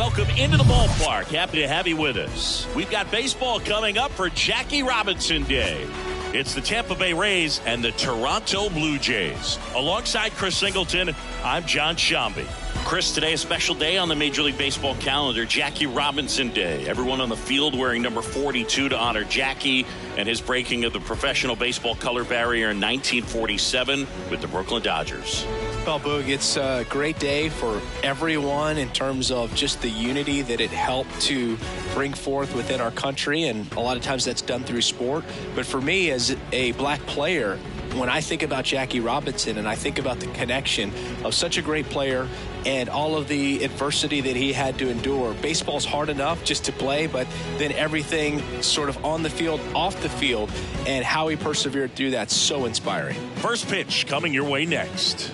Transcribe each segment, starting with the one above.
welcome into the ballpark. Happy to have you with us. We've got baseball coming up for Jackie Robinson Day. It's the Tampa Bay Rays and the Toronto Blue Jays. Alongside Chris Singleton, I'm John Shambi. Chris, today a special day on the Major League Baseball calendar, Jackie Robinson Day. Everyone on the field wearing number 42 to honor Jackie and his breaking of the professional baseball color barrier in 1947 with the Brooklyn Dodgers. Well, Boog, it's a great day for everyone in terms of just the unity that it helped to bring forth within our country, and a lot of times that's done through sport. But for me, as a black player, when I think about Jackie Robinson and I think about the connection of such a great player and all of the adversity that he had to endure, baseball's hard enough just to play, but then everything sort of on the field, off the field, and how he persevered through that's so inspiring. First pitch coming your way next.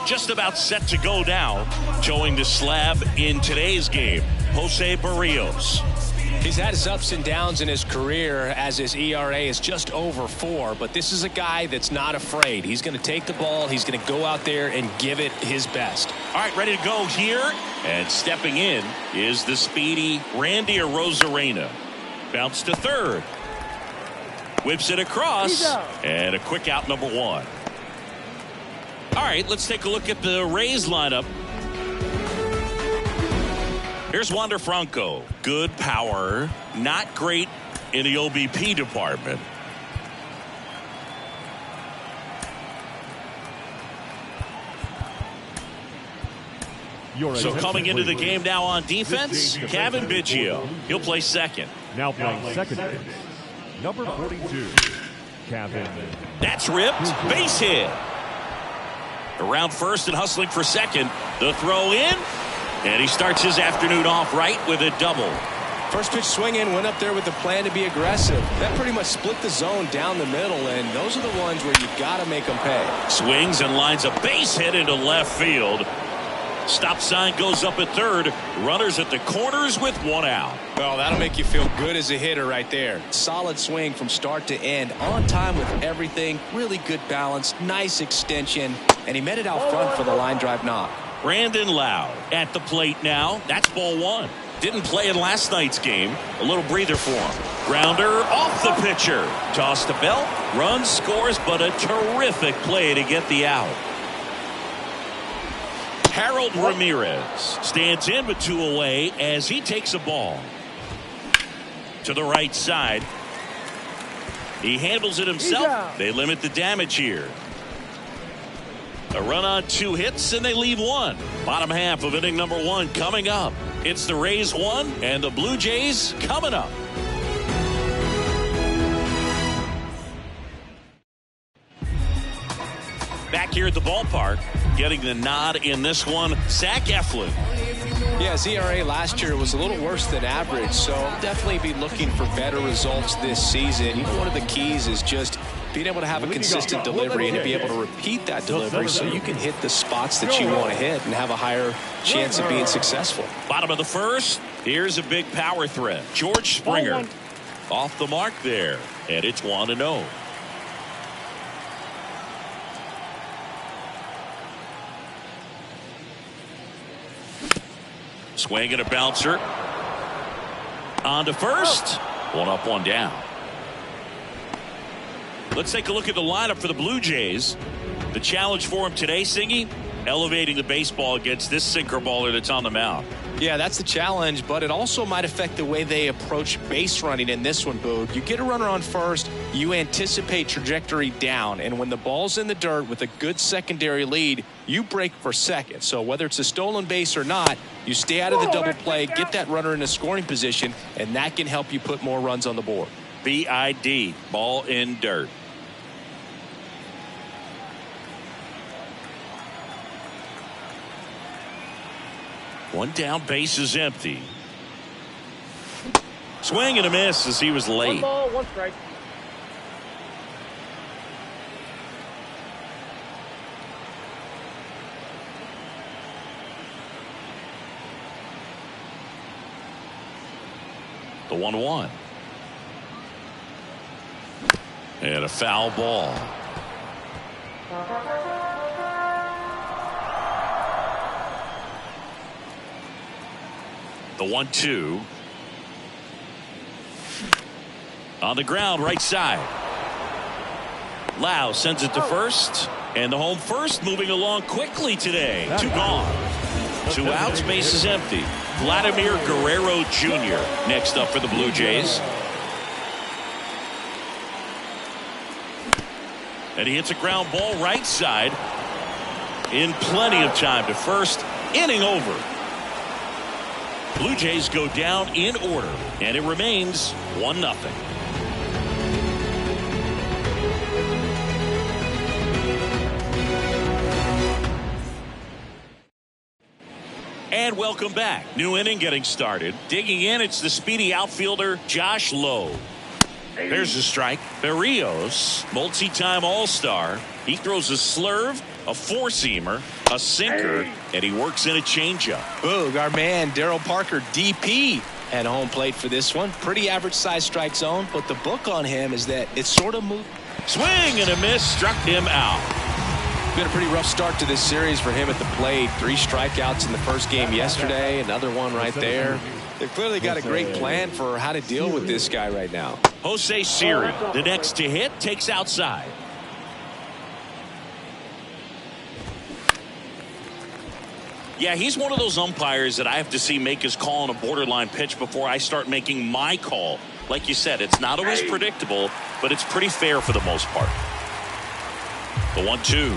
Just about set to go now, towing the slab in today's game, Jose Barrios. He's had his ups and downs in his career as his ERA is just over 4, but this is a guy that's not afraid. He's going to take the ball. He's going to go out there and give it his best. All right, ready to go here. And stepping in is the speedy Randy Arozarena. Bounce to third. Whips it across. And a quick out, number 1. All right, let's take a look at the Rays lineup. Here's Wander Franco. Good power, not great in the OBP department. So coming into the game now on defense, Kevin Biggio. He'll play second. Now playing second base, number 42, Kevin. That's ripped. Base hit. Around first and hustling for second. The throw in. And he starts his afternoon off right with a double. First pitch swing in, went up there with the plan to be aggressive. That pretty much split the zone down the middle, and those are the ones where you got to make them pay. Swings and lines a base hit into left field. Stop sign goes up at third. Runners at the corners with 1 out. Well, that'll make you feel good as a hitter right there. Solid swing from start to end. On time with everything. Really good balance. Nice extension. And he met it out front for the line drive knock. Brandon Loud at the plate now. That's ball 1. Didn't play in last night's game. A little breather for him. Grounder off the pitcher. Toss to belt. Run scores, but a terrific play to get the out. Harold Ramirez stands in with 2 away as he takes a ball to the right side. He handles it himself. They limit the damage here. A run on 2 hits and they leave 1. Bottom half of inning number 1 coming up. It's the Rays 1 and the Blue Jays coming up. Back here at the ballpark, getting the nod in this one, Zach Eflin. Yeah, his ERA last year was a little worse than average, so I'll definitely be looking for better results this season. You know, one of the keys is just being able to have a consistent delivery and to be able to repeat that delivery so you can hit the spots that you want to hit and have a higher chance of being successful. Bottom of the first, here's a big power threat. George Springer off the mark there, and it's 1-0. Swing and a bouncer. On to first. 1 up, 1 down. Let's take a look at the lineup for the Blue Jays. The challenge for him today, Singy, elevating the baseball against this sinker baller that's on the mound. Yeah, that's the challenge, but it also might affect the way they approach base running in this one, Boog. You get a runner on first, you anticipate trajectory down, and when the ball's in the dirt with a good secondary lead, you break for second. So whether it's a stolen base or not, you stay out of the double play, get that runner in a scoring position, and that can help you put more runs on the board. BID, ball in dirt. One down, base is empty. Swing and a miss as he was late. 1 ball, 1 strike. The 1-1. And a foul ball. The 1-2. On the ground, right side. Lau sends it to first. And the home first moving along quickly today. 2 gone. 2 outs, base is empty. Vladimir Guerrero Jr. next up for the Blue Jays. And he hits a ground ball right side. In plenty of time to first. Inning over. Blue Jays go down in order. And it remains 1-0. And welcome back. New inning getting started. Digging in, it's the speedy outfielder Josh Lowe. There's a strike. Berrios, multi-time All-Star. He throws a slurve, a four-seamer, a sinker, and he works in a changeup. Boog, our man Daryl Parker, DP, at home plate for this one. Pretty average-sized strike zone, but the book on him is that it's sort of moved. Swing and a miss, struck him out. Been a pretty rough start to this series for him at the plate. 3 strikeouts in the first game yesterday, another one right there. They've clearly got a great plan for how to deal with this guy right now. Jose Siri, the next to hit, takes outside. Yeah, he's one of those umpires that I have to see make his call on a borderline pitch before I start making my call. Like you said, it's not always predictable, but it's pretty fair for the most part. The 1-2.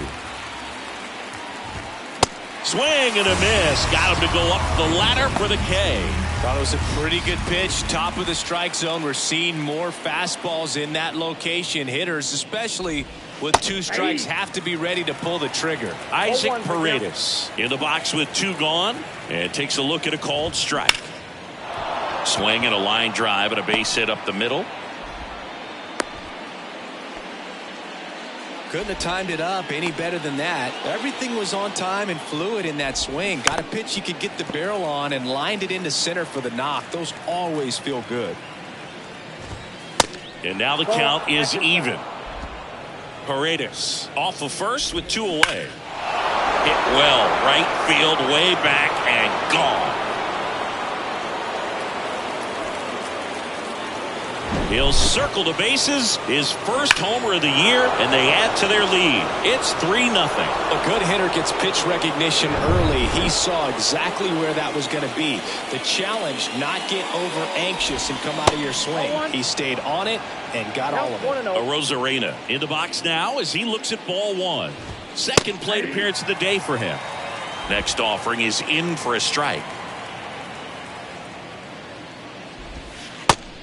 Swing and a miss. Got him to go up the ladder for the K. Thought it was a pretty good pitch. Top of the strike zone. We're seeing more fastballs in that location. Hitters, especially with 2 strikes, have to be ready to pull the trigger. Isaac Paredes in the box with 2 gone and takes a look at a called strike. Swing and a line drive and a base hit up the middle. Couldn't have timed it up any better than that. Everything was on time and fluid in that swing. Got a pitch you could get the barrel on and lined it into center for the knock. Those always feel good. And now the count is even. Paredes off of first with 2 away. Hit well, right field, way back and gone. He'll circle the bases, his first homer of the year, and they add to their lead. It's 3-0. A good hitter gets pitch recognition early. He saw exactly where that was going to be. The challenge, not get over anxious and come out of your swing. He stayed on it and got all of it. Arozarena in the box now as he looks at ball 1. Second plate appearance of the day for him. Next offering is in for a strike.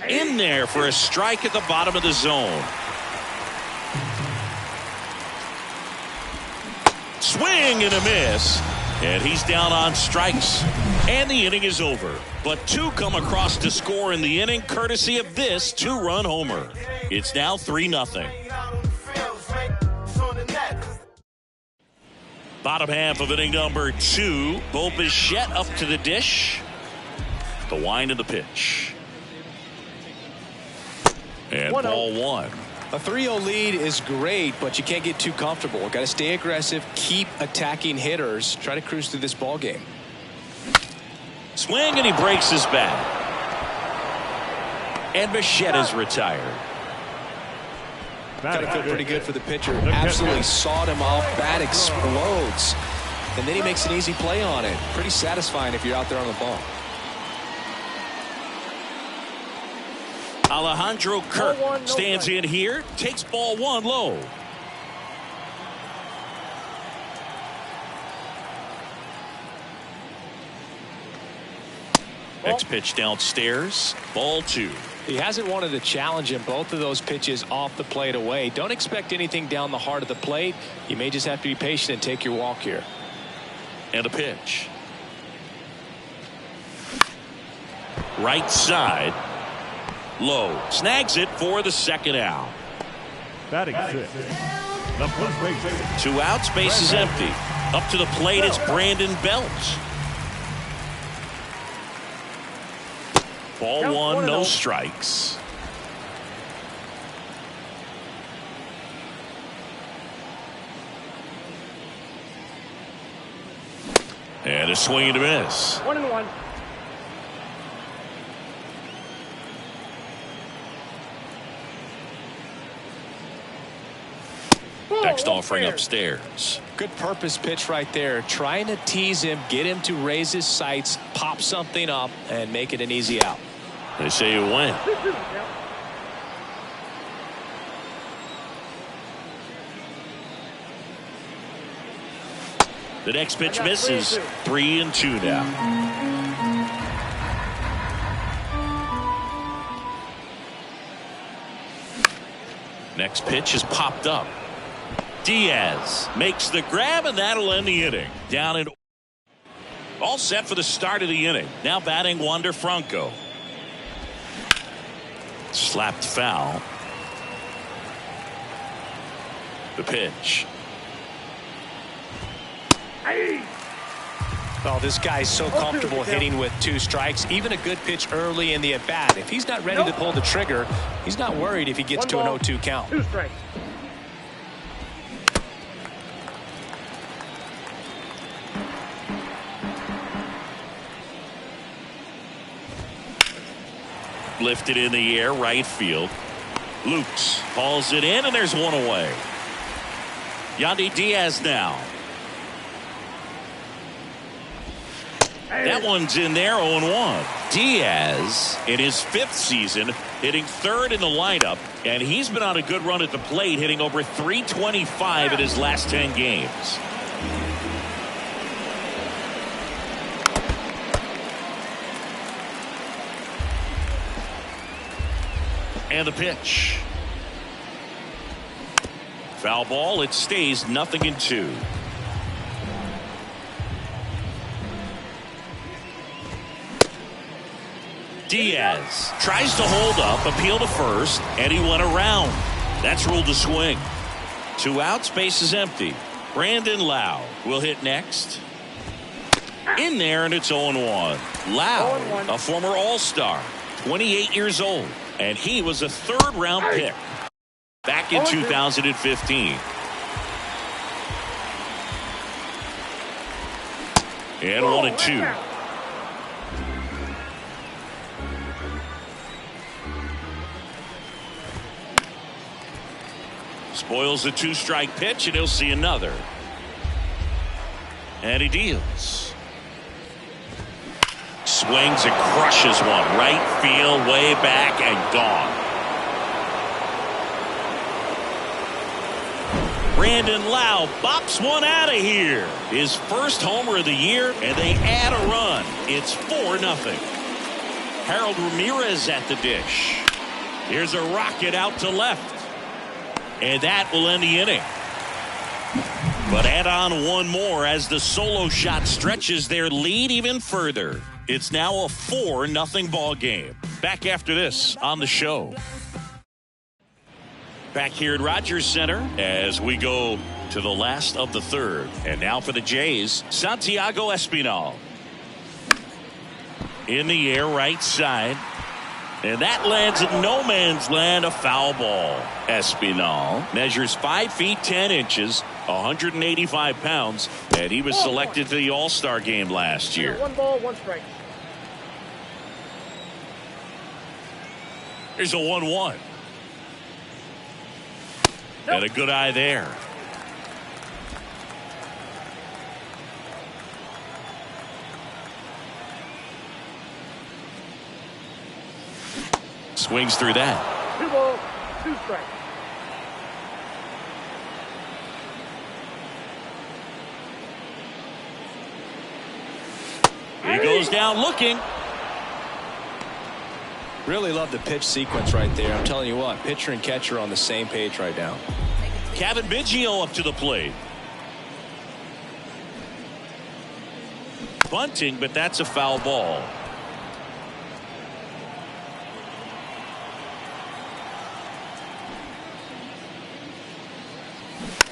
In there for a strike at the bottom of the zone. Swing and a miss. And he's down on strikes. And the inning is over. But 2 come across to score in the inning courtesy of this 2-run homer. It's now 3-0. Bottom half of inning number 2. Bo Bichette up to the dish. The wind of the pitch. And ball 1. A 3-0 lead is great, but you can't get too comfortable. Got to stay aggressive, keep attacking hitters, try to cruise through this ball game. Swing and he breaks his bat. And Bichette is retired. Got to feel pretty good for the pitcher. Absolutely sawed him off. Bat explodes. And then he makes an easy play on it. Pretty satisfying if you're out there on the ball. Alejandro Kirk stands in here, takes ball 1 low. Next pitch downstairs, ball 2. He hasn't wanted to challenge him. Both of those pitches off the plate away. Don't expect anything down the heart of the plate. You may just have to be patient and take your walk here. And a pitch. Right side. Low. Snags it for the second out. Batting 6. The first base. 2 outs, base is empty. Up to the plate, it's Brandon Belt. Ball 1, no strikes. And a swing and a miss. 1-1. next offering upstairs. Good purpose pitch right there. Trying to tease him, get him to raise his sights, pop something up, and make it an easy out. They say you win. The next pitch misses. 3-2 now. Next pitch is popped up. Diaz makes the grab, and that'll end the inning. Down and all set for the start of the inning. Now batting Wander Franco. Slapped foul. The pitch. Oh, this guy's so comfortable hitting with 2 strikes. Even a good pitch early in the at-bat. If he's not ready to pull the trigger, he's not worried if he gets to an 0-2 count. 2 strikes. Lifted in the air, right field. Lukes hauls it in, and there's one away. Yandy Diaz now. That one's in there, 0-1. Diaz, in his 5th season, hitting 3rd in the lineup, and he's been on a good run at the plate, hitting over .325 in his last 10 games. And the pitch. Foul ball, it stays 0-2. Diaz tries to hold up, appeal to first, and he went around. That's ruled a swing. 2 outs, base is empty. Brandon Lau will hit next. In there, and it's 0-1. Lau, a former All-Star, 28 years old, and he was a 3rd-round pick back in 2015. And 1-2. Spoils the 2-strike pitch, and he'll see another. And he deals. Swings and crushes one. Right field, way back, and gone. Brandon Lau bops one out of here. His first homer of the year, and they add a run. It's 4-0. Harold Ramirez at the dish. Here's a rocket out to left. And that will end the inning. But add on one more as the solo shot stretches their lead even further. It's now a 4-0 ball game. Back after this on the show. Back here at Rogers Center as we go to the last of the 3rd. And now for the Jays, Santiago Espinal. In the air, right side. And that lands in no man's land, a foul ball. Espinal measures 5 feet 10 inches, 185 pounds, and he was selected to the All-Star game last year. 1 ball, 1 strike. Here's a 1-1. And a good eye there. Swings through that. 2 balls, 2 strikes. He goes down looking. Really love the pitch sequence right there. I'm telling you what, pitcher and catcher on the same page right now. Kevin Biggio up to the plate. Bunting, but that's a foul ball.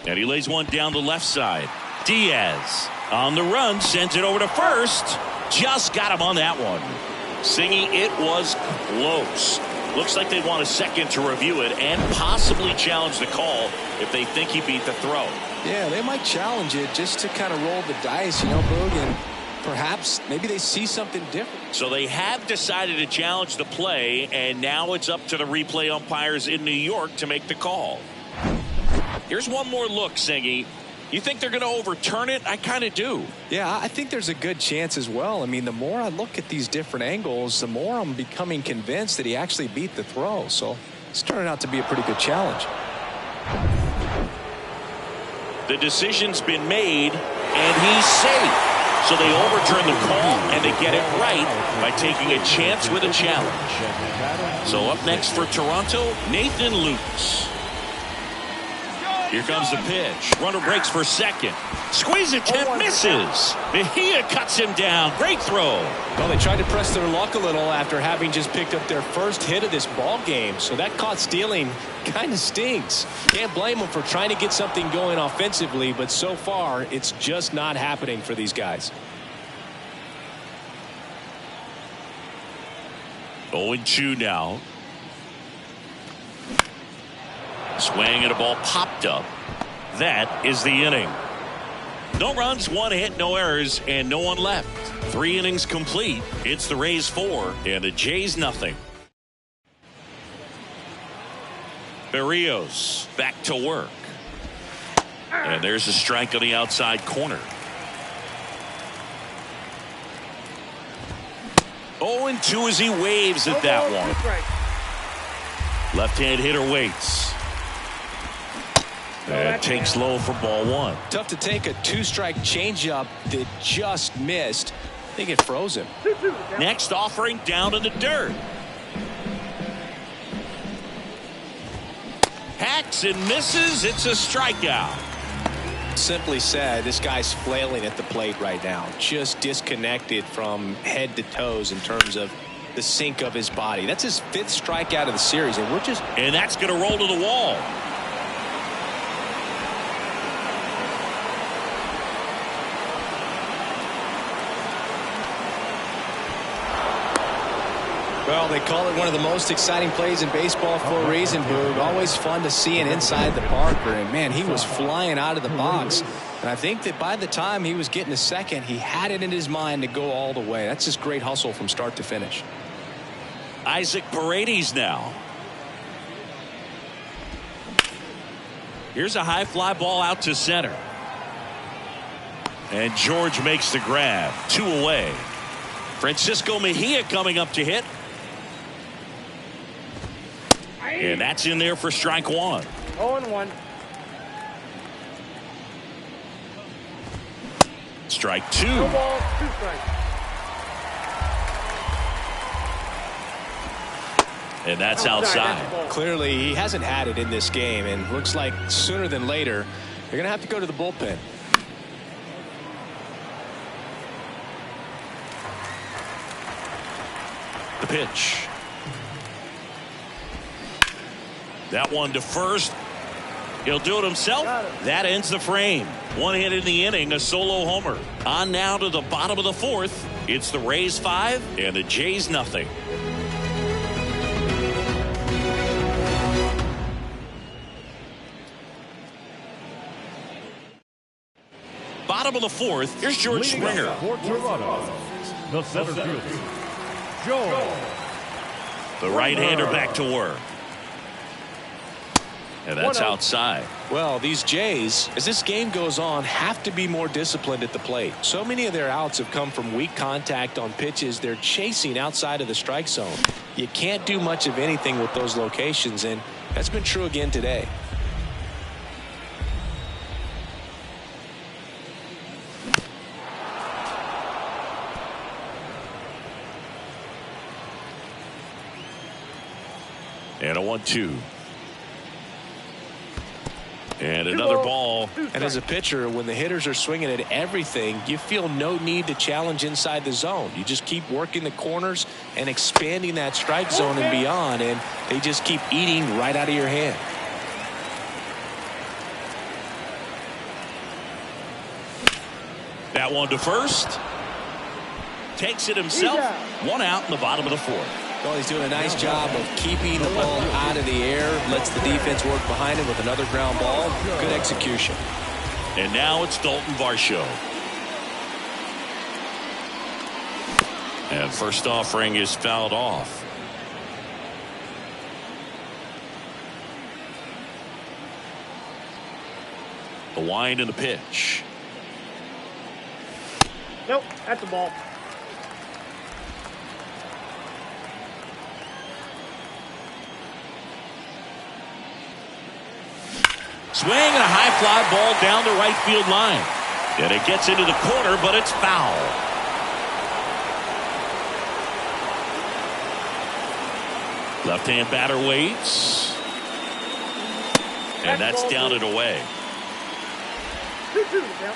And he lays one down the left side. Diaz on the run, sends it over to first. Just got him on that one. Singy, it was close. Looks like they want a second to review it and possibly challenge the call if they think he beat the throw. Yeah, they might challenge it just to kind of roll the dice, you know, Boog, and perhaps maybe they see something different. So they have decided to challenge the play, and now it's up to the replay umpires in New York to make the call. Here's one more look, Singy. You think they're going to overturn it? I kind of do. Yeah, I think there's a good chance as well. I mean, the more I look at these different angles, the more I'm becoming convinced that he actually beat the throw. So it's turning out to be a pretty good challenge. The decision's been made, and he's safe. So they overturn the call, and they get it right by taking a chance with a challenge. So up next for Toronto, Nathan Lukes. Here comes the pitch. Runner breaks for second. Squeeze attempt misses. Mejia cuts him down. Great throw. Well, they tried to press their luck a little after having just picked up their first hit of this ball game. So that caught stealing kind of stings. Can't blame them for trying to get something going offensively, but so far it's just not happening for these guys. 0-2 now. Swing and a ball popped up. That is the inning. No runs, one hit, no errors, and no one left. 3 innings complete. It's the Rays 4 and the Jays nothing. Berrios back to work. And there's a strike on the outside corner. 0-2 as he waves at that one. Left-hand hitter waits. And takes low for ball 1. Tough to take a 2-strike changeup that just missed. I think it froze him. Next offering down in the dirt. Hacks and misses. It's a strikeout. Simply said, this guy's flailing at the plate right now. Just disconnected from head to toes in terms of the sink of his body. That's his 5th strikeout of the series, and And that's going to roll to the wall. Well, they call it one of the most exciting plays in baseball for a reason, Boog. Always fun to see it inside the Parker. And, man, he was flying out of the box. And I think that by the time he was getting to second, he had it in his mind to go all the way. That's just great hustle from start to finish. Isaac Paredes now. Here's a high fly ball out to center. And George makes the grab. 2 away. Francisco Mejia coming up to hit. And that's in there for strike 1. 0-1. Strike 2. 2 balls, 2 strikes. And that's outside. Clearly, he hasn't had it in this game, and looks like sooner than later, they're going to have to go to the bullpen. The pitch. That one to first. He'll do it himself. That ends the frame. 1 hit in the inning, a solo homer. On now to the bottom of the 4th. It's the Rays 5 and the Jays nothing. Bottom of the 4th. Here's George Springer. For Toronto, the center fielder, Joe. The right-hander back to work. And that's outside. Well, these Jays, as this game goes on, have to be more disciplined at the plate. So many of their outs have come from weak contact on pitches they're chasing outside of the strike zone. You can't do much of anything with those locations, and that's been true again today. And a 1-2. And another ball. And as a pitcher, when the hitters are swinging at everything, you feel no need to challenge inside the zone. You just keep working the corners and expanding that strike zone and beyond, and they just keep eating right out of your hand. That one to first. Takes it himself. 1 out in the bottom of the 4th. Well, he's doing a nice job of keeping the ball out of the air, lets the defense work behind him with another ground ball. Good execution. And now it's Dalton Varsho. And first offering is fouled off. The wind and the pitch. Nope, that's a ball. Swing and a high fly ball down the right field line. And it gets into the corner, but it's foul. Left-hand batter waits. And that's down and away. 2-2 now.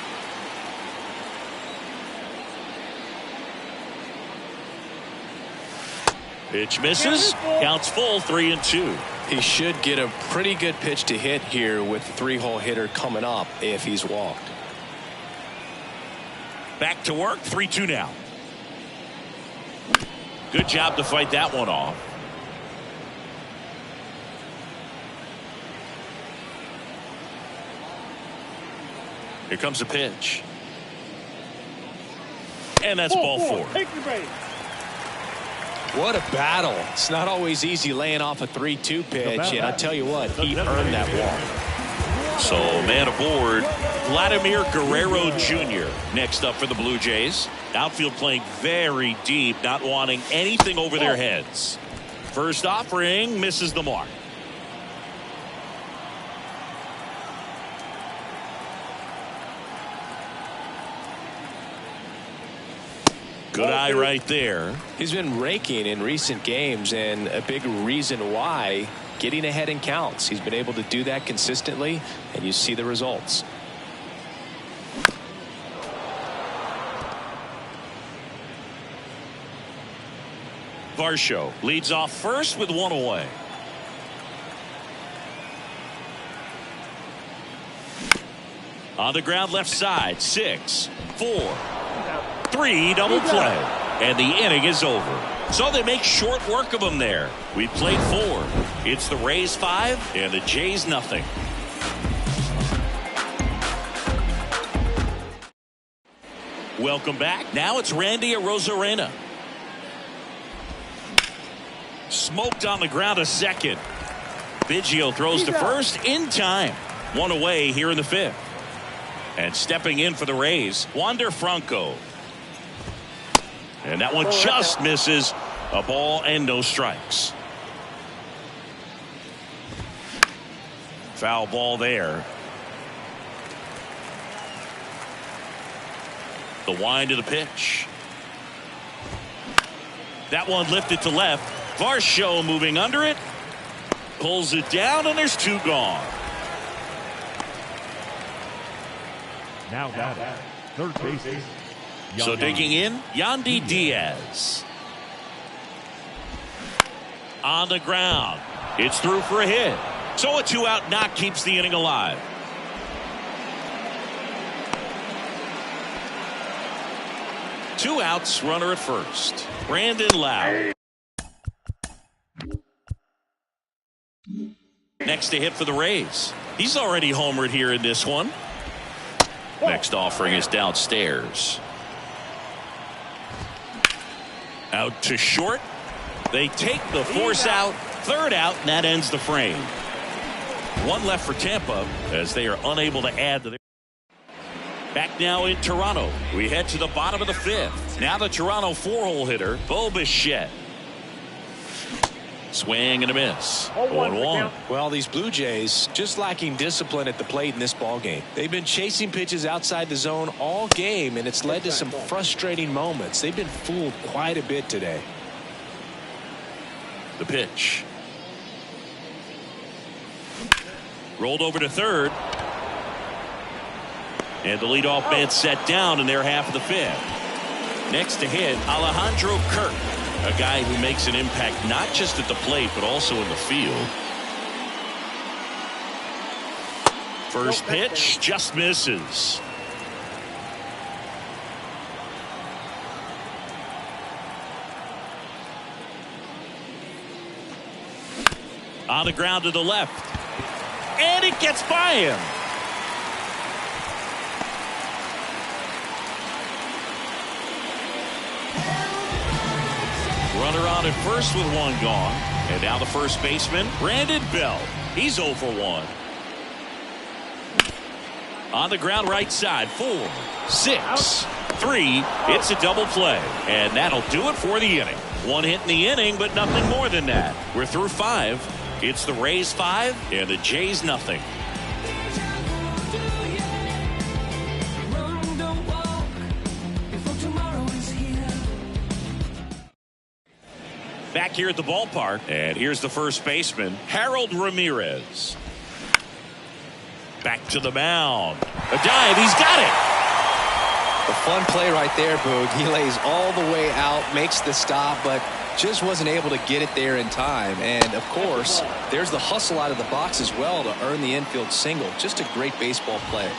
Pitch misses. Counts full, 3-2. He should get a pretty good pitch to hit here with the 3-hole hitter coming up if he's walked. Back to work, 3-2 now. Good job to fight that one off. Here comes the pitch. And that's ball 4. Take your break. What a battle. It's not always easy laying off a 3-2 pitch, and I tell you what, he earned that walk. So, man aboard, Vladimir Guerrero Jr. next up for the Blue Jays. Outfield playing very deep, not wanting anything over their heads. First offering misses the mark. Good eye right there. He's been raking in recent games, and a big reason why, getting ahead in counts. He's been able to do that consistently, and you see the results. Varsho leads off first with 1 away. On the ground left side, 6, 4, 3, double play. And the inning is over. So they make short work of them there. We played 4. It's the Rays 5 and the Jays nothing. Welcome back. Now it's Randy Arozarena. Smoked on the ground a second. Biggio throws to first in time. 1 away here in the 5th. And stepping in for the Rays, Wander Franco. And that one just misses. A ball and no strikes. Foul ball there. The wind of the pitch. That one lifted to left. Varsho moving under it. Pulls it down, and there's 2 gone. Now batting, third baseman. So digging in, Yandy Diaz. On the ground. It's through for a hit. So a 2-out knock keeps the inning alive. Two outs, runner at first. Brandon Lowe. Next to hit for the Rays. He's already homered here in this one. Next offering is downstairs. Out to short. They take the force out. 3rd out, and that ends the frame. 1 left for Tampa as they are unable to add to their. Back now in Toronto. We head to the bottom of the 5th. Now the Toronto 4-hole hitter, Bo Bichette. Swing and a miss. 1-1. Well, these Blue Jays just lacking discipline at the plate in this ball game. They've been chasing pitches outside the zone all game, and it's led to some frustrating moments. They've been fooled quite a bit today. The pitch. Rolled over to 3rd. And the leadoff man set down in their half of the 5th. Next to hit, Alejandro Kirk. A guy who makes an impact not just at the plate, but also in the field. First pitch just misses. On the ground to the left. And it gets by him. Runner on at first with 1 gone. And now the first baseman, Brandon Belt. He's 0 for 1. On the ground right side. 4, 6, 3. It's a double play. And that'll do it for the inning. One hit in the inning, but nothing more than that. We're through 5. It's the Rays 5 and the Jays nothing. Back here at the ballpark, and here's the first baseman, Harold Ramirez. Back to the mound. A dive, he's got it. A fun play right there, Boog. He lays all the way out, makes the stop, but just wasn't able to get it there in time. And, of course, there's the hustle out of the box as well to earn the infield single. Just a great baseball play.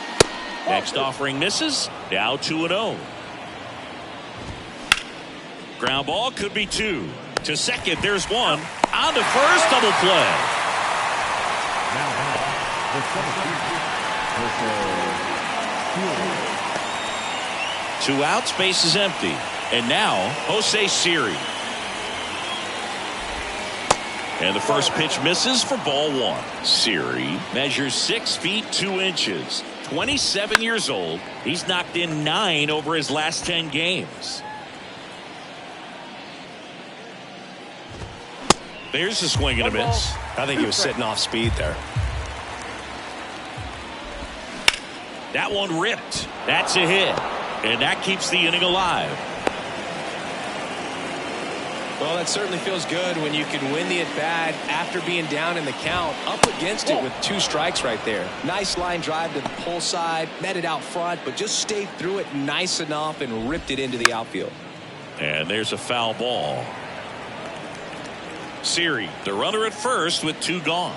Next offering misses. Now 2-0. Ground ball could be 2. To second, there's 1. On to first, double play. Now, the 2 outs, base is empty. And now, Jose Siri. And the first pitch misses for ball 1. Siri measures 6 feet 2 inches. 27 years old. He's knocked in 9 over his last 10 games. There's a swing and a miss. I think he was sitting off speed there. That one ripped. That's a hit. And that keeps the inning alive. Well, that certainly feels good when you can win the at-bat after being down in the count, up against it with 2 strikes right there. Nice line drive to the pull side, met it out front, but just stayed through it nice enough and ripped it into the outfield. And there's a foul ball. Siri, the runner at first with 2 gone.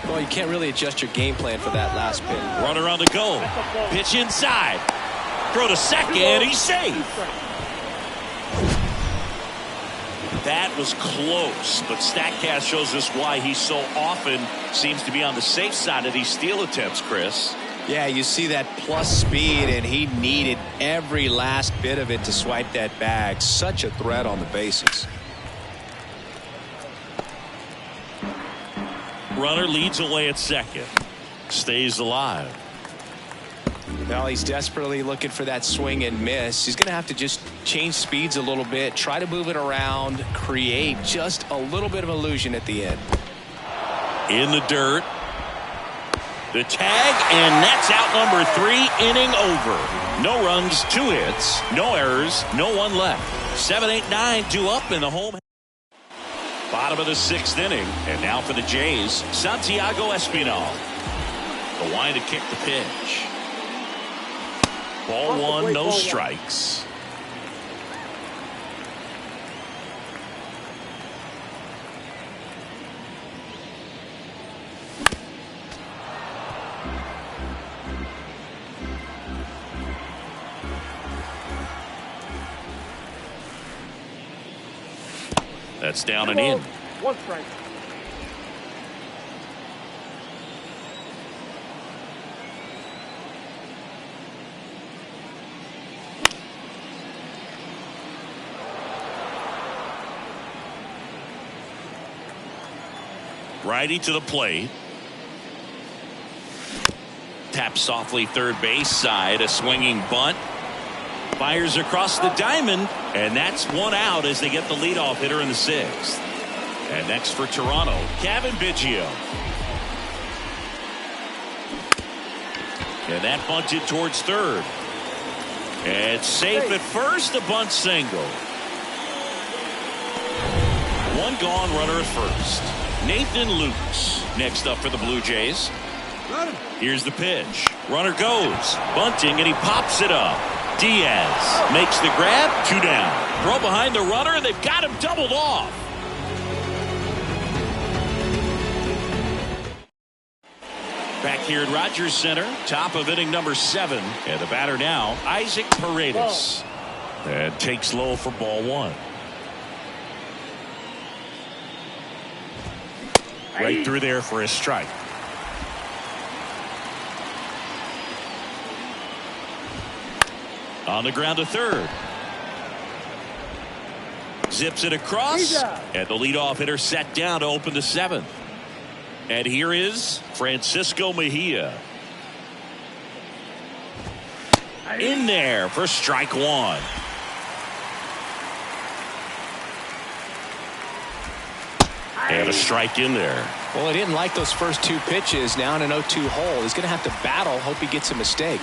Well, you can't really adjust your game plan for that last pitch. Runner on the go. Pitch inside. Throw to second. He's safe. That was close, but StatCast shows us why he so often seems to be on the safe side of these steal attempts, Chris. Yeah, you see that plus speed, and he needed every last bit of it to swipe that bag. Such a threat on the bases. Runner leads away at second. Stays alive. Well, he's desperately looking for that swing and miss. He's going to have to just change speeds a little bit, try to move it around, create just a little bit of illusion at the end. In the dirt. The tag, and that's out number 3, inning over. No runs, 2 hits, no errors, no one left. 7, 8, 9, 2 up in the home. Bottom of the 6th inning, and now for the Jays, Santiago Espinal. The wind to kick the pitch. Ball 1, no strikes. That's down and in. 1 strike. Righty to the plate. Taps softly third base side. A swinging bunt. Fires across the diamond, and that's 1 out as they get the leadoff hitter in the 6th. And next for Toronto, Kevin Biggio. And that bunted towards third. It's safe at first, a bunt single. 1 gone, runner at first. Nathan Lukes next up for the Blue Jays. Here's the pitch. Runner goes, bunting, and he pops it up. Diaz makes the grab, 2 down. Throw behind the runner, and they've got him doubled off. Back here at Rogers Center, top of inning number 7. And the batter now, Isaac Paredes. And takes low for ball 1. Right through there for a strike. On the ground to third. Zips it across. And the leadoff hitter set down to open the 7th. And here is Francisco Mejia. In there for strike one. And a strike in there. Well, he didn't like those first two pitches. Now in an 0-2 hole. He's going to have to battle. Hope he gets a mistake.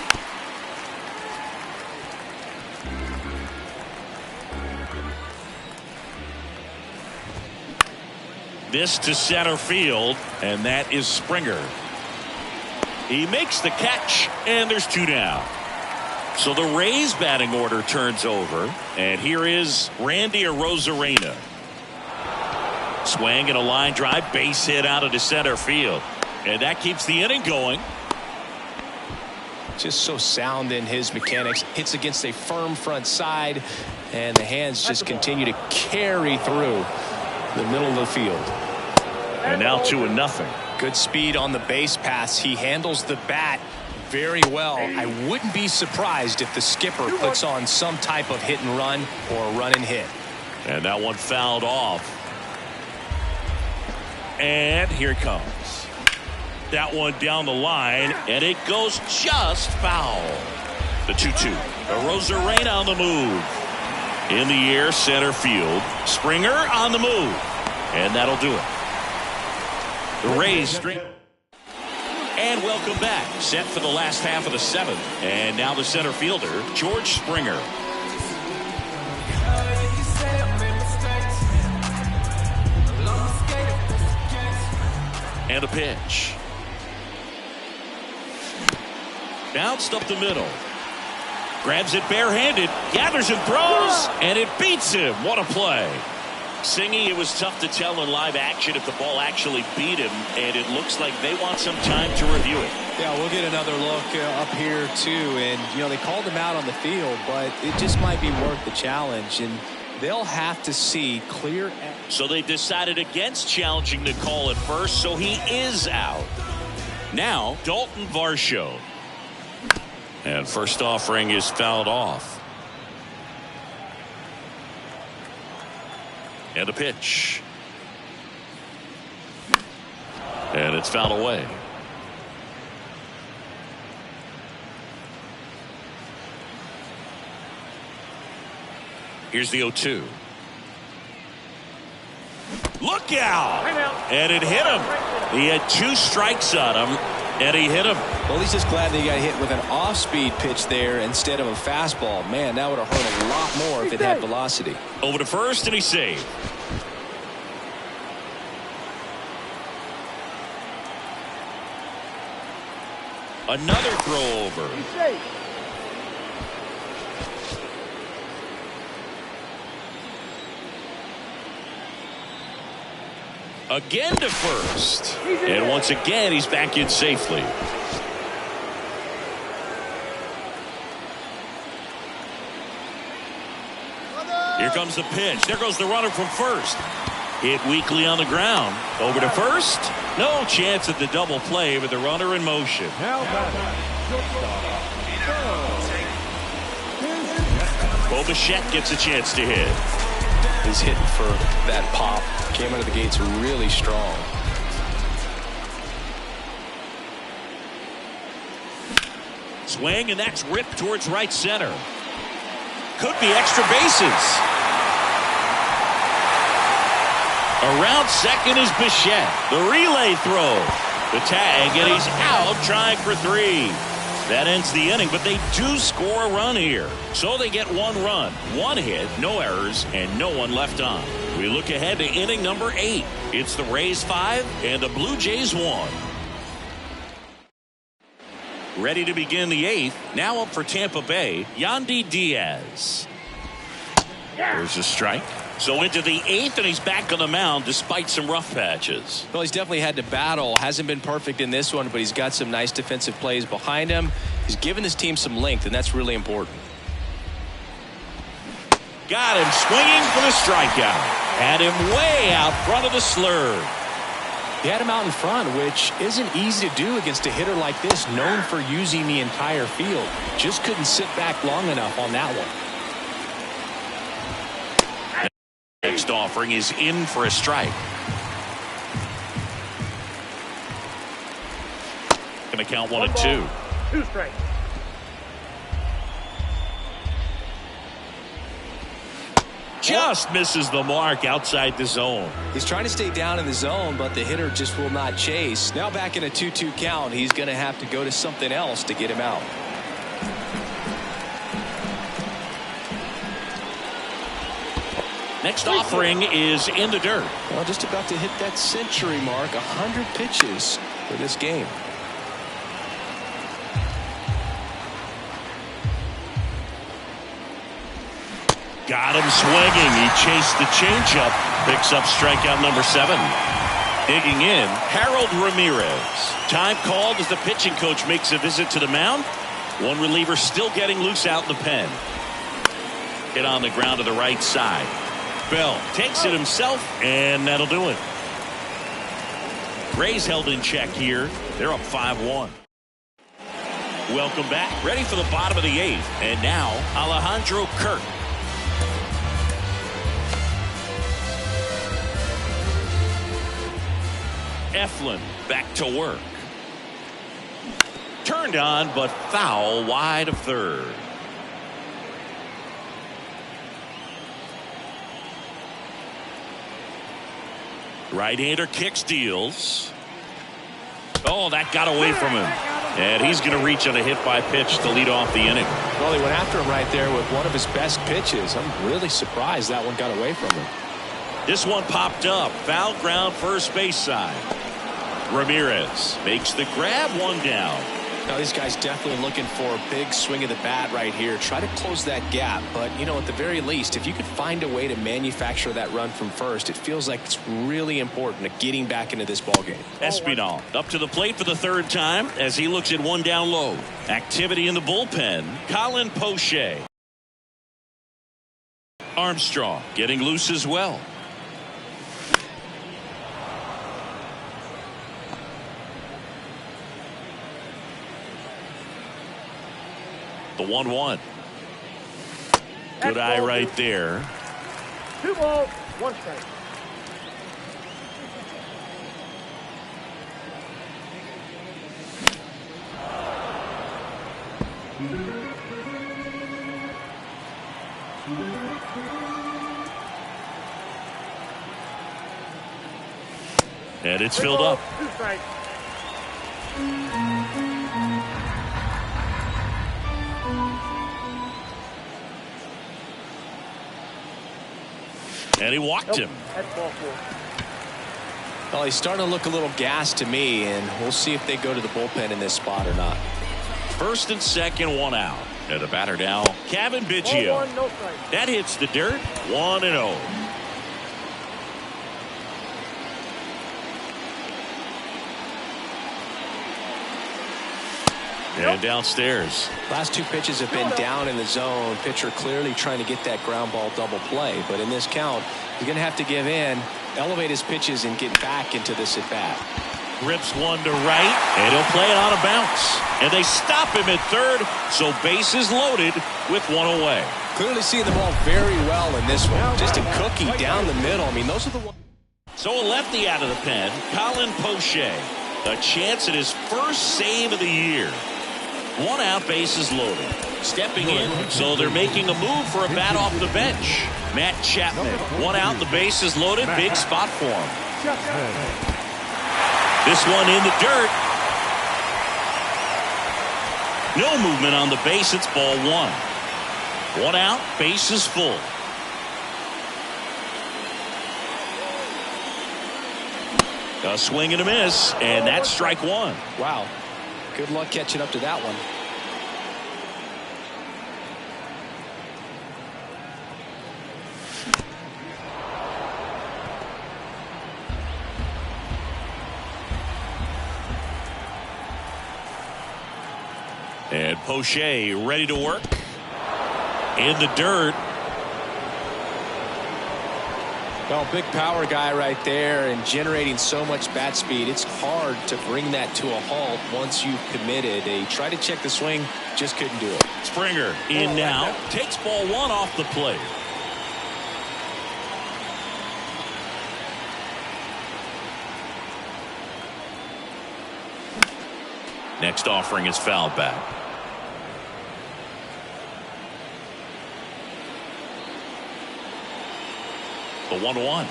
This to center field, and that is Springer. He makes the catch, and there's two down. So the Rays batting order turns over, and here is Randy Arozarena. Swing and a line drive, base hit out into center field, and that keeps the inning going. Just so sound in his mechanics. Hits against a firm front side, and the hands just continue to carry through the middle of the field. And now 2-0. Good speed on the base pass. He handles the bat very well. I wouldn't be surprised if the skipper puts on some type of hit and run or run and hit. And that one fouled off. And here it comes. That one down the line, and it goes just foul. The 2-2. Arozarena on the move. In the air, center field. Springer on the move. And that'll do it. The Rays string. And welcome back. Set for the last half of the seventh. And now the center fielder, George Springer. And a pitch. Bounced up the middle. Grabs it barehanded. Gathers and throws. And it beats him. What a play. Singy, it was tough to tell in live action if the ball actually beat him, and it looks like they want some time to review it. Yeah, we'll get another look up here too, and you know they called him out on the field, but it just might be worth the challenge, and they'll have to see clear. So they decided against challenging the call at first, so he is out. Now Dalton Varsho, and first offering is fouled off. And a pitch. And it's fouled away. Here's the 0-2. Look out! And it hit him. He had two strikes on him, and he hit him. Well, he's just glad that he got hit with an off-speed pitch there instead of a fastball. Man, that would have hurt a lot more if it had velocity. Over to first, and he saved. Another throw over. Again to first. And once again, he's back in safely. Here comes the pitch. There goes the runner from first. Hit weakly on the ground. Over to first. No chance at the double play with the runner in motion. Bo Bichette gets a chance to hit. He's hitting for that pop. Came out of the gates really strong. Swing, and that's ripped towards right center. Could be extra bases. Around second is Bichette. The relay throw. The tag, and he's out trying for three. That ends the inning, but they do score a run here. So they get one run, one hit, no errors, and no one left on. We look ahead to inning number 8. It's the Rays 5 and the Blue Jays 1. Ready to begin the 8th. Now up for Tampa Bay, Yandy Diaz. There's a strike. So into the 8th, and he's back on the mound despite some rough patches. Well, he's definitely had to battle. Hasn't been perfect in this one, but he's got some nice defensive plays behind him. He's given his team some length, and that's really important. Got him swinging for the strikeout. Had him way out front of the slurve. He had him out in front, which isn't easy to do against a hitter like this, known for using the entire field. Just couldn't sit back long enough on that one. Next offering is in for a strike. making the count 1 One and ball, 2. 2 strikes. Just misses the mark outside the zone. He's trying to stay down in the zone, but the hitter just will not chase. Now back in a 2-2 count, he's going to have to go to something else to get him out. Next offering is in the dirt. Well, just about to hit that century mark, 100 pitches for this game. Got him swinging. He chased the changeup. Picks up strikeout number 7. Digging in, Harold Ramirez. Time called as the pitching coach makes a visit to the mound. One reliever still getting loose out in the pen. Hit on the ground to the right side. Bell takes it himself, and that'll do it. Rays held in check here. They're up 5-1. Welcome back. Ready for the bottom of the 8th. And now, Alejandro Kirk. Eflin back to work. Turned on, but foul wide of third. Right-hander kicks, deals. Oh, that got away from him. And he's going to reach on a hit by pitch to lead off the inning. Well, he went after him right there with one of his best pitches. I'm really surprised that one got away from him. This one popped up. Foul ground first base side. Ramirez makes the grab, one down. Now these guys definitely looking for a big swing of the bat right here. Try to close that gap. But, you know, at the very least, if you could find a way to manufacture that run from first, it feels like it's really important to getting back into this ballgame. Espinal up to the plate for the 3rd time as he looks at one down low. Activity in the bullpen. Colin Poche. Armstrong getting loose as well. The 1-1. Good eye right there. 2 balls, 1 strike. And it's filled up. 2 strikes. And he walked him. That's ball 4. Well, he's starting to look a little gassed to me, and we'll see if they go to the bullpen in this spot or not. 1st and 2nd, 1 out. And the batter now, Kevin Ball Biggio. 1, no strike. That hits the dirt. 1-0. And downstairs. Last 2 pitches have been down in the zone. Pitcher clearly trying to get that ground ball double play. But in this count, he's going to have to give in, elevate his pitches, and get back into this at bat. Rips one to right, and he'll play it on a bounce. And they stop him at 3rd, so bases loaded with 1 away. Clearly seeing the ball very well in this one. Just a cookie down the middle. I mean, those are the ones. So a lefty out of the pen, Colin Poche. A chance at his first save of the year. 1 out, bases loaded. Stepping in, so they're making a move for a bat off the bench. Matt Chapman, 1 out, the bases loaded, big spot for him. This one in the dirt. No movement on the base, it's ball 1. 1 out, bases full. A swing and a miss, and that's strike 1. Wow. Good luck catching up to that one. And Poche ready to work. In the dirt. Well, big power guy right there and generating so much bat speed. It's hard to bring that to a halt once you've committed. They tried to check the swing, just couldn't do it. Springer in now. Takes ball 1 off the plate. Next offering is fouled back. The 1-1.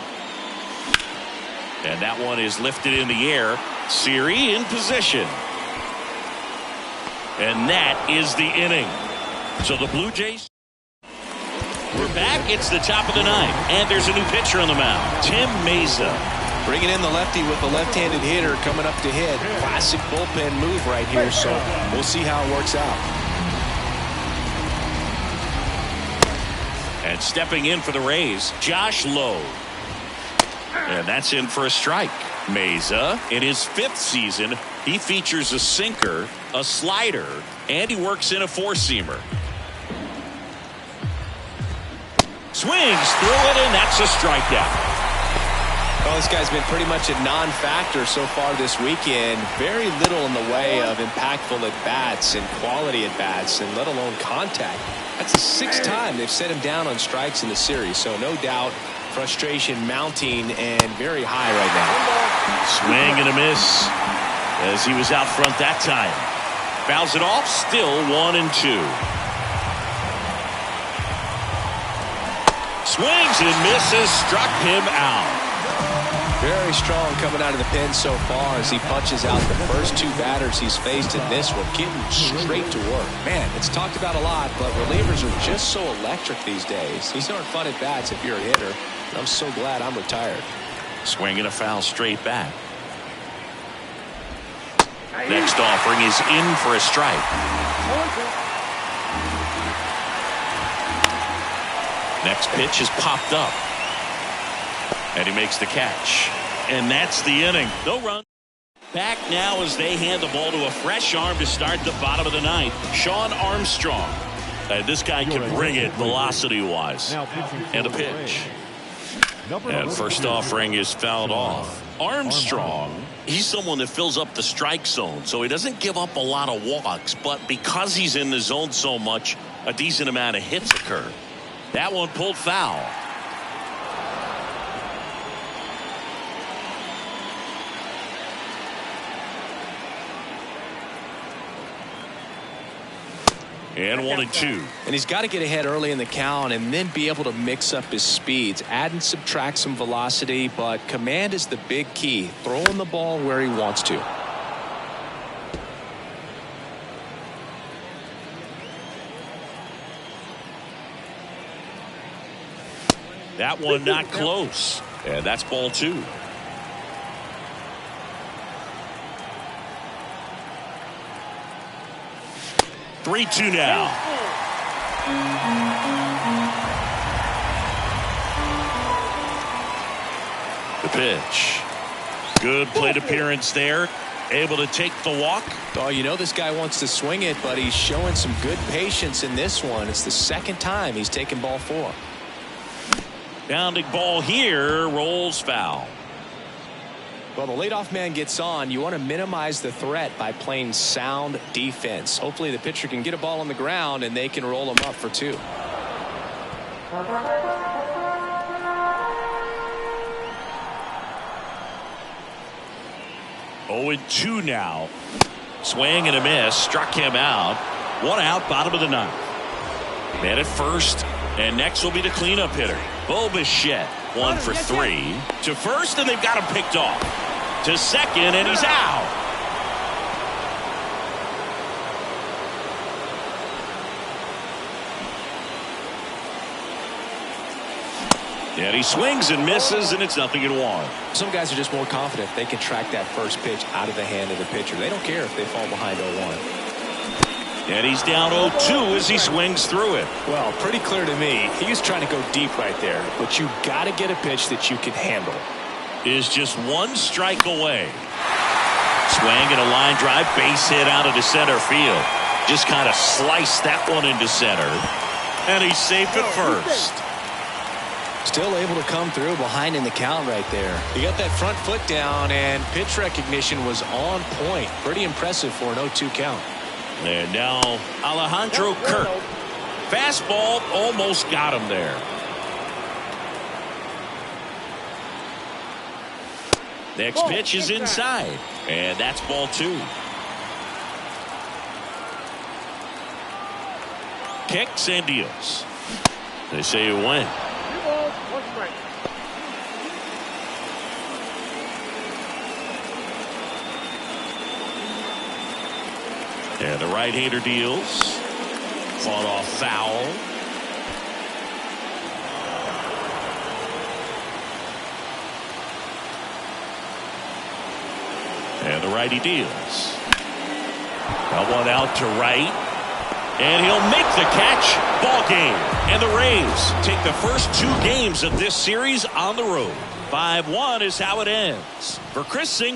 And that one is lifted in the air. Siri in position. And that is the inning. So the Blue Jays. We're back. It's the top of the ninth. And there's a new pitcher on the mound. Tim Meza. Bringing in the lefty with the left-handed hitter coming up to hit. Classic bullpen move right here. So we'll see how it works out. And stepping in for the Rays, Josh Lowe. And that's in for a strike. Meza, in his 5th season, he features a sinker, a slider, and he works in a 4-seamer. Swings through it, and that's a strikeout. Well, this guy's been pretty much a non-factor so far this weekend. Very little in the way of impactful at-bats and quality at-bats, and let alone contact. That's the 6th time they've set him down on strikes in the series, so no doubt frustration mounting and very high right now. Swing and a miss as he was out front that time. Fouls it off, still 1-2. Swings and misses, struck him out. Very strong coming out of the pen so far as he punches out the first 2 batters he's faced in this one, getting straight to work. Man, it's talked about a lot, but relievers are just so electric these days. These aren't fun at bats if you're a hitter. I'm so glad I'm retired. Swing and a foul straight back. Next offering is in for a strike. Next pitch is popped up. And he makes the catch. And that's the inning. No run. Back now as they hand the ball to a fresh arm to start the bottom of the ninth. Sean Armstrong. This guy can bring it velocity-wise. And a pitch. And first offering is fouled off. Armstrong, he's someone that fills up the strike zone, so he doesn't give up a lot of walks, but because he's in the zone so much, a decent amount of hits occur. That one pulled foul. And 1-2. And he's got to get ahead early in the count and then be able to mix up his speeds. Add and subtract some velocity, but command is the big key. Throwing the ball where he wants to. That one not close. And that's ball 2. Three-two now. The pitch. Good plate appearance there. Able to take the walk. Oh, you know this guy wants to swing it, but he's showing some good patience in this one. It's the 2nd time he's taken ball 4. Bounding ball here. Rolls foul. Well, the leadoff man gets on. You want to minimize the threat by playing sound defense. Hopefully the pitcher can get a ball on the ground and they can roll him up for 2. Oh, 2 now. Swing and a miss. Struck him out. 1 out, bottom of the 9th. Man at first. And next will be the cleanup hitter. Bo Bichette. 1 for 3. To first, and they've got him picked off. To second, and he's out. And he swings and misses, and it's 0-1. Some guys are just more confident they can track that first pitch out of the hand of the pitcher. They don't care if they fall behind 0-1. And he's down 0-2 as he swings through it. Well, pretty clear to me. He's trying to go deep right there, but you got to get a pitch that you can handle. Is just 1 strike away. Swing and a line drive, base hit out into center field. Just kind of sliced that one into center. And he's safe at first. Still able to come through behind in the count right there. He got that front foot down, and pitch recognition was on point. Pretty impressive for an 0-2 count. And now Alejandro Kirk. Fastball almost got him there. Next pitch is inside. And that's ball 2. kicks and deals. They say you win. 2 balls, 1 strike. And the right-hander deals. Fought off foul. And the righty deals. Got one out to right. And he'll make the catch. Ball game. And the Rays take the first 2 games of this series on the road. 5-1 is how it ends. For Chris Singleton.